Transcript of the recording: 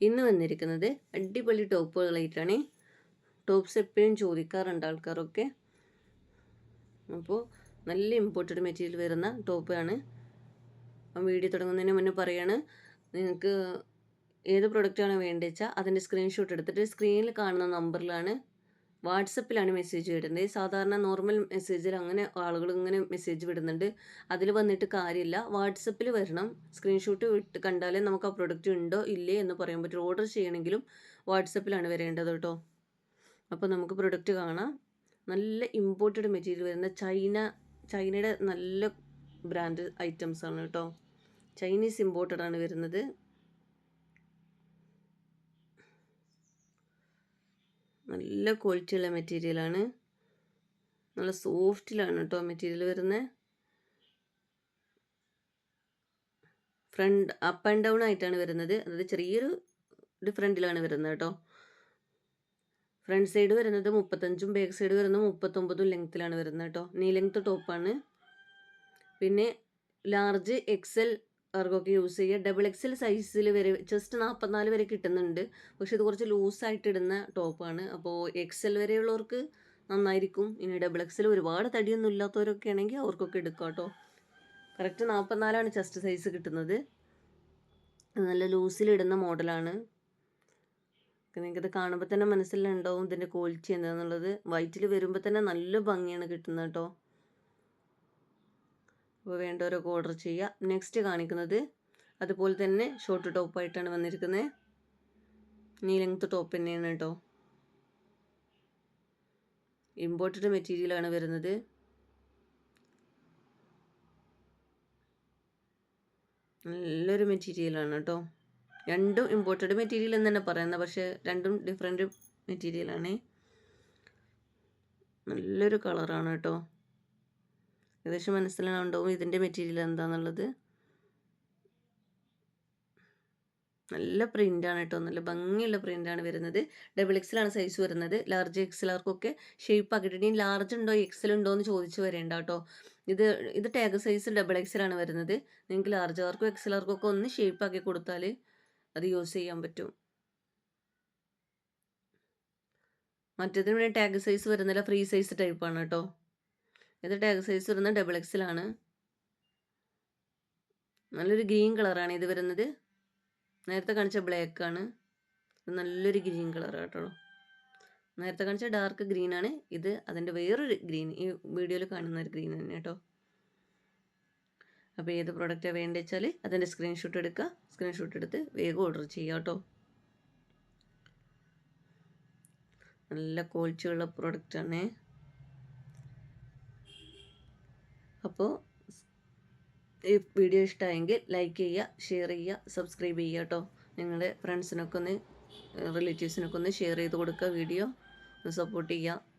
ഇന്ന് വന്നിരിക്കുന്നത് അടിപൊളി ടോപ്പുകളായിട്ടാണ്. ടോപ്സ് എപ്പോഴും ചോദിക്കാറുണ്ട് ആൾക്കാരൊക്കെ. അപ്പോൾ നല്ല ഇമ്പോർട്ടഡ് മെറ്റീരിയൽ വരുന്ന ടോപ്പാണ്. വീഡിയോ തുടങ്ങുന്നതിന് മുന്നേ പറയാണ്, നിങ്ങൾക്ക് ഏത് പ്രൊഡക്റ്റാണ് വേണ്ടത് വെച്ചാൽ അതിൻ്റെ സ്ക്രീൻഷോട്ട് എടുത്തിട്ട് സ്ക്രീനിൽ കാണുന്ന നമ്പറിലാണ് വാട്സപ്പിലാണ് മെസ്സേജ് വിടേണ്ടത്. സാധാരണ നോർമൽ മെസ്സേജിൽ അങ്ങനെ ആളുകൾ ഇങ്ങനെ മെസ്സേജ് വിടുന്നുണ്ട്. അതിൽ വന്നിട്ട് കാര്യമില്ല, വാട്സപ്പിൽ വരണം. സ്ക്രീൻഷോട്ട് വിട്ട് കണ്ടാലേ നമുക്ക് ആ പ്രൊഡക്റ്റ് ഉണ്ടോ ഇല്ലേ എന്ന് പറയാൻ പറ്റും. ഓർഡർ ചെയ്യണമെങ്കിലും വാട്സപ്പിലാണ് വരേണ്ടത് കേട്ടോ. അപ്പോൾ നമുക്ക് പ്രൊഡക്റ്റ് കാണാം. നല്ല ഇമ്പോർട്ടഡ് മെറ്റീരിയൽ വരുന്ന ചൈനയുടെ നല്ല ബ്രാൻഡ് ഐറ്റംസ് ആണ് കേട്ടോ. ചൈനീസ് ഇമ്പോർട്ടഡ് ആണ് വരുന്നത്. നല്ല ക്വാളിറ്റിയുള്ള മെറ്റീരിയലാണ്. നല്ല സോഫ്റ്റിലാണ് കേട്ടോ മെറ്റീരിയൽ വരുന്നത്. ഫ്രണ്ട് അപ്പ് ആൻഡ് ഡൗൺ ആയിട്ടാണ് വരുന്നത്. അതായത് ചെറിയൊരു ഡിഫറൻറ്റിലാണ് വരുന്നത് കേട്ടോ. ഫ്രണ്ട് സൈഡ് വരുന്നത് 35ഉം ബാക്ക് സൈഡ് വരുന്നത് 39ഉം ലെങ്ത്തിലാണ് വരുന്നത് കേട്ടോ. നീ ലെങ്ത്ത് ടോപ്പാണ്. പിന്നെ ലാർജ് എക്സൽ ആർക്കൊക്കെ യൂസ് ചെയ്യുക. ഡബിൾ എക്സൽ സൈസിൽ വരെ ജസ്റ്റ് 44 വരെ കിട്ടുന്നുണ്ട്. പക്ഷെ ഇത് കുറച്ച് ലൂസായിട്ട് ഇടുന്ന ടോപ്പാണ്. അപ്പോൾ എക്സൽ വരെയുള്ളവർക്ക് നന്നായിരിക്കും. ഇനി ഡബിൾ എക്സൽ ഒരുപാട് തടിയൊന്നും ഇല്ലാത്തവരൊക്കെ ആണെങ്കിൽ അവർക്കൊക്കെ എടുക്കാം കേട്ടോ. കറക്റ്റ് 44ആണ് ചെസ്റ്റ് സൈസ് കിട്ടുന്നത്. നല്ല ലൂസിലിടുന്ന മോഡലാണ്. നിങ്ങൾക്കിത് കാണുമ്പോൾ തന്നെ മനസ്സിലുണ്ടാവും ഇതിൻ്റെ ക്വാളിറ്റി എന്താണെന്നുള്ളത്. വൈറ്റിൽ വരുമ്പോൾ തന്നെ നല്ല ഭംഗിയാണ് കിട്ടുന്നത് കേട്ടോ. അപ്പോൾ വേണ്ടവരൊക്കെ ഓർഡർ ചെയ്യുക. നെക്സ്റ്റ് കാണിക്കുന്നത് അതുപോലെ തന്നെ ഷോർട്ട് ടോപ്പായിട്ടാണ് വന്നിരിക്കുന്നത്. നീ ലെങ്ത്ത് ടോപ്പ് തന്നെയാണ് കേട്ടോ. ഇമ്പോർട്ടഡ് മെറ്റീരിയലാണ് വരുന്നത്. നല്ലൊരു മെറ്റീരിയലാണ് കേട്ടോ. രണ്ടും ഇമ്പോർട്ടഡ് മെറ്റീരിയൽ എന്ന് തന്നെ പറയുന്നത്, പക്ഷേ രണ്ടും ഡിഫറെൻറ്റ് മെറ്റീരിയലാണ്. നല്ലൊരു കളറാണ് കേട്ടോ. ഏകദേശം മനസ്സിലാവുണ്ടാവും ഇതിൻ്റെ മെറ്റീരിയൽ എന്താണെന്നുള്ളത്. നല്ല പ്രിൻ്റാണ് കേട്ടോ. നല്ല ഭംഗിയുള്ള പ്രിൻ്റാണ് വരുന്നത്. ഡബിൾ എക്സലാണ് സൈസ് വരുന്നത്. ലാർജ് എക്സലാർക്കൊക്കെ ഷേപ്പ് ആക്കിയിട്ട് ഇനി ലാർജ് ഉണ്ടോ എക്സൽ ഉണ്ടോ എന്ന് ചോദിച്ച് വരേണ്ട കേട്ടോ. ഇത് ടാഗ് സൈസ് ഡബിൾ എക്സലാണ് വരുന്നത്. നിങ്ങൾക്ക് ലാർജുകാർക്കും എക്സലാർക്കും ഒക്കെ ഒന്ന് ഷേപ്പ് ആക്കി കൊടുത്താൽ അത് യൂസ് ചെയ്യാൻ പറ്റും. മറ്റേതിന് വേണ്ടി ടാഗ് സൈസ് വരുന്നില്ല, ഫ്രീ സൈസ് ടൈപ്പാണ് കേട്ടോ. ഇത് ടാഗ് സൈസ് വരുന്ന ഡബിൾ എക്സലാണ്. നല്ലൊരു ഗ്രീൻ കളറാണ് ഇത് വരുന്നത്. നേരത്തെ കാണിച്ച ബ്ലാക്കാണ്. നല്ലൊരു ഗ്രീൻ കളർ കേട്ടോ. നേരത്തെ കാണിച്ച ഡാർക്ക് ഗ്രീനാണ്. ഇത് അതിൻ്റെ വേറൊരു ഗ്രീൻ, ഈ വീഡിയോയിൽ കാണുന്ന ഒരു ഗ്രീൻ തന്നെ കേട്ടോ. അപ്പോൾ ഏത് പ്രോഡക്റ്റാണ് വേണ്ടത് വെച്ചാൽ അതിൻ്റെ സ്ക്രീൻഷോട്ട് എടുക്കുക. സ്ക്രീൻഷോട്ട് എടുത്ത് വേഗം ഓർഡർ ചെയ്യുക കേട്ടോ. നല്ല ക്വാളിറ്റിയുള്ള പ്രോഡക്റ്റാണ്. അപ്പോൾ ഈ വീഡിയോ ഇഷ്ടമായെങ്കിൽ ലൈക്ക് ചെയ്യുക, ഷെയർ ചെയ്യുക, സബ്സ്ക്രൈബ് ചെയ്യുക കേട്ടോ. നിങ്ങളുടെ ഫ്രണ്ട്സിനൊക്കെ ഒന്ന് റിലേറ്റീവ്സിനൊക്കെ ഒന്ന് ഷെയർ ചെയ്ത് കൊടുക്കുക. വീഡിയോ ഒന്ന് സപ്പോർട്ട് ചെയ്യുക.